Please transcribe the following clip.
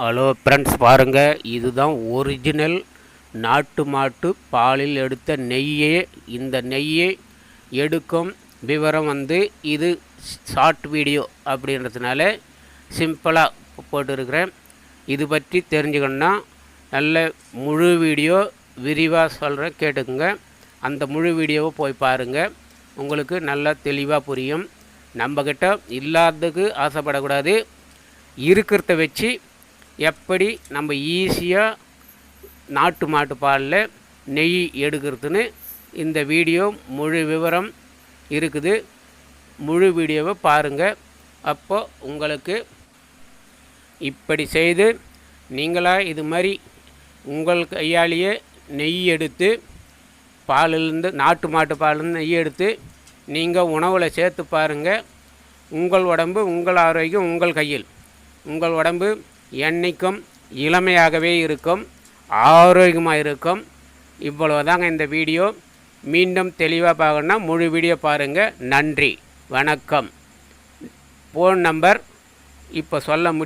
Hello friends, பாருங்கள், இதுதான் original நாட்டு மாட்டு பாலில் எடுத்த நெய்யே. இந்த நெய்யை எடுக்கும் விவரம் இது ஷார்ட் வீடியோ அப்படின்றதுனால சிம்பிளாக போட்டுருக்கிறேன். இது பற்றி தெரிஞ்சுக்கணுன்னா நல்ல முழு வீடியோ விரிவாக சொல்கிறேன், கேட்டுக்குங்க. அந்த முழு வீடியோவை போய் பாருங்கள், உங்களுக்கு நல்லா தெளிவாக புரியும். நம்மக்கிட்ட இல்லாததுக்கு ஆசைப்படக்கூடாது, இருக்கிறத வச்சு எப்படி நம்ம ஈஸியாக நாட்டு மாட்டு பாலில் நெய் எடுக்கிறதுன்னு இந்த வீடியோ முழு விவரம் இருக்குது. முழு வீடியோவை பாருங்கள். அப்போ உங்களுக்கு இப்படி செய்து நீங்களாக இது மாதிரி உங்கள் கையாலேயே நெய் எடுத்து பாலிலிருந்து, நாட்டு மாட்டு பாலிலிருந்து நெய் எடுத்து நீங்கள் உணவில் சேர்த்து பாருங்கள். உங்கள் உடம்பு, உங்கள் ஆரோக்கியம் உங்கள் கையில். உங்கள் உடம்பு என்றைக்கும் இளமையாகவே இருக்கும், ஆரோக்கியமாக இருக்கும். இவ்வளவுதாங்க இந்த வீடியோ. மீண்டும் தெளிவாக பார்க்கணுன்னா முழு வீடியோ பாருங்கள். நன்றி, வணக்கம். ஃபோன் நம்பர் இப்போ சொல்ல முடியும்.